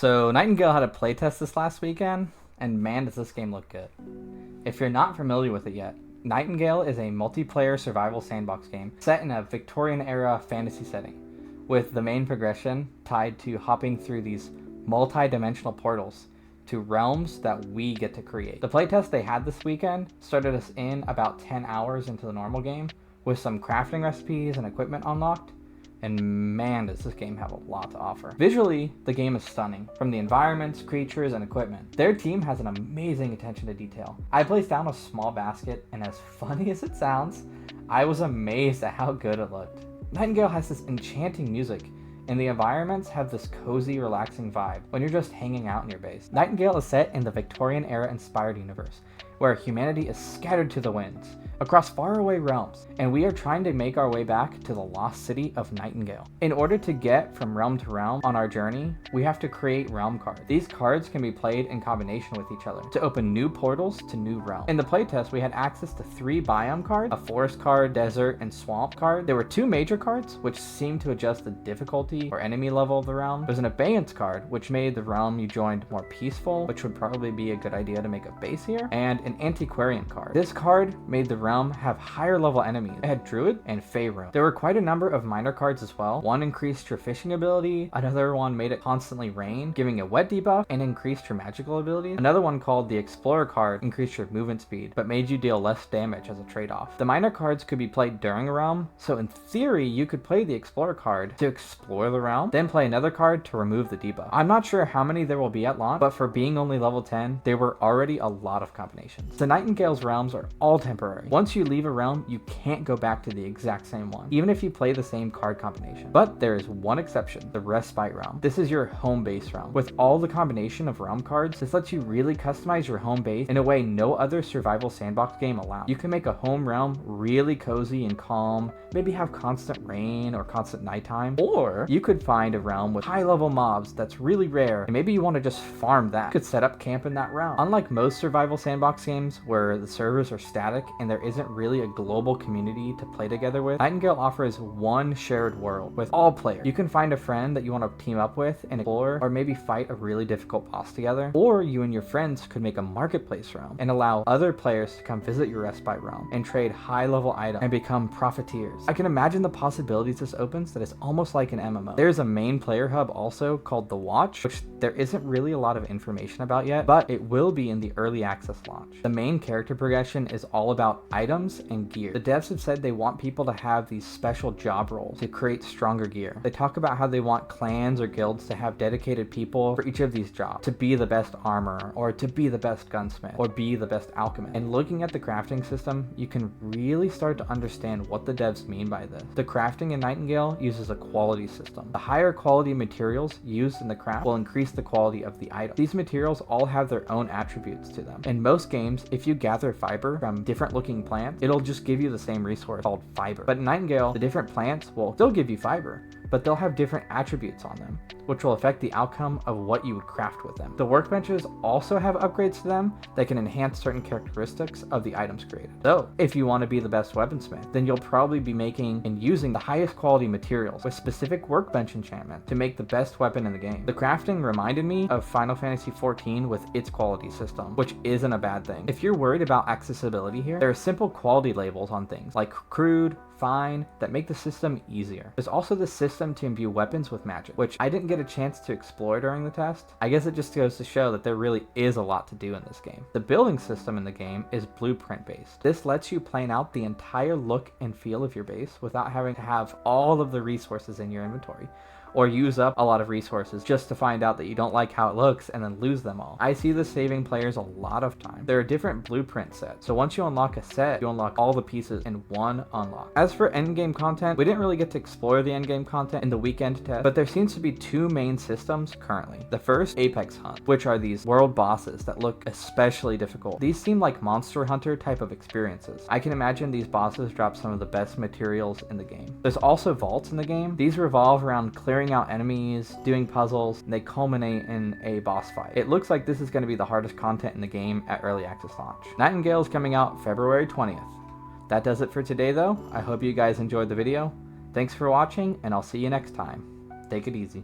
So Nightingale had a playtest this last weekend, and man does this game look good. If you're not familiar with it yet, Nightingale is a multiplayer survival sandbox game set in a Victorian-era fantasy setting, with the main progression tied to hopping through these multi-dimensional portals to realms that we get to create. The playtest they had this weekend started us in about 10 hours into the normal game, with some crafting recipes and equipment unlocked, and man does this game have a lot to offer. Visually, the game is stunning, from the environments, creatures, and equipment. Their team has an amazing attention to detail. I placed down a small basket, and as funny as it sounds, I was amazed at how good it looked. Nightingale has this enchanting music, and the environments have this cozy, relaxing vibe when you're just hanging out in your base. Nightingale is set in the Victorian-era inspired universe, where humanity is scattered to the winds, across faraway realms, and we are trying to make our way back to the lost city of Nightingale. In order to get from realm to realm on our journey, we have to create realm cards. These cards can be played in combination with each other to open new portals to new realms. In the playtest, we had access to 3 biome cards, a forest card, desert, and swamp card. There were 2 major cards, which seemed to adjust the difficulty or enemy level of the realm. There's an abeyance card, which made the realm you joined more peaceful, which would probably be a good idea to make a base here, and an antiquarian card. This card made the realm have higher level enemies. It had druid and fey rune. There were quite a number of minor cards as well. One increased your fishing ability, another one made it constantly rain, giving a wet debuff and increased your magical abilities. Another one called the explorer card increased your movement speed, but made you deal less damage as a trade-off. The minor cards could be played during a realm, so in theory you could play the explorer card to explore the realm, then play another card to remove the debuff. I'm not sure how many there will be at launch, but for being only level 10, there were already a lot of combinations. The Nightingale's realms are all temporary. Once you leave a realm, you can't go back to the exact same one, even if you play the same card combination. But there is one exception, the respite realm. This is your home base realm. With all the combination of realm cards, this lets you really customize your home base in a way no other survival sandbox game allows. You can make a home realm really cozy and calm, maybe have constant rain or constant nighttime, or you could find a realm with high level mobs that's really rare, and maybe you want to just farm that. You could set up camp in that realm. Unlike most survival sandbox games where the servers are static and there isn't really a global community to play together with, Nightingale offers one shared world with all players. You can find a friend that you want to team up with and explore, or maybe fight a really difficult boss together, or you and your friends could make a marketplace realm and allow other players to come visit your respite realm and trade high level items and become profiteers. I can imagine the possibilities this opens that is almost like an MMO. There's a main player hub also called The Watch, which there isn't really a lot of information about yet, but it will be in the early access launch. The main character progression is all about items and gear. The devs have said they want people to have these special job roles to create stronger gear. They talk about how they want clans or guilds to have dedicated people for each of these jobs, to be the best armorer, or to be the best gunsmith, or be the best alchemist. And looking at the crafting system, you can really start to understand what the devs mean by this. The crafting in Nightingale uses a quality system. The higher quality materials used in the craft will increase the quality of the item. These materials all have their own attributes to them. In most games, if you gather fiber from different looking plants, it'll just give you the same resource called fiber. But in Nightingale, the different plants will still give you fiber, but they'll have different attributes on them, which will affect the outcome of what you would craft with them. The workbenches also have upgrades to them that can enhance certain characteristics of the items created. So, if you want to be the best weaponsmith, then you'll probably be making and using the highest quality materials with specific workbench enchantment to make the best weapon in the game. The crafting reminded me of Final Fantasy XIV with its quality system, which isn't a bad thing. If you're worried about accessibility here, there are simple quality labels on things like crude, fine, that make the system easier. There's also the system to imbue weapons with magic, which I didn't get a chance to explore during the test. I guess it just goes to show that there really is a lot to do in this game. The building system in the game is blueprint based. This lets you plan out the entire look and feel of your base without having to have all of the resources in your inventory, or use up a lot of resources just to find out that you don't like how it looks and then lose them all. I see this saving players a lot of time. There are different blueprint sets, so once you unlock a set, you unlock all the pieces in one unlock. As for endgame content, we didn't really get to explore the endgame content in the weekend test, but there seems to be 2 main systems currently. The first, Apex Hunt, which are these world bosses that look especially difficult. These seem like Monster Hunter type of experiences. I can imagine these bosses drop some of the best materials in the game. There's also vaults in the game. These revolve around clearing out enemies, doing puzzles, and they culminate in a boss fight. It looks like this is going to be the hardest content in the game at early access launch. Nightingale is coming out February 20th. That does it for today though. I hope you guys enjoyed the video. Thanks for watching, and I'll see you next time. Take it easy.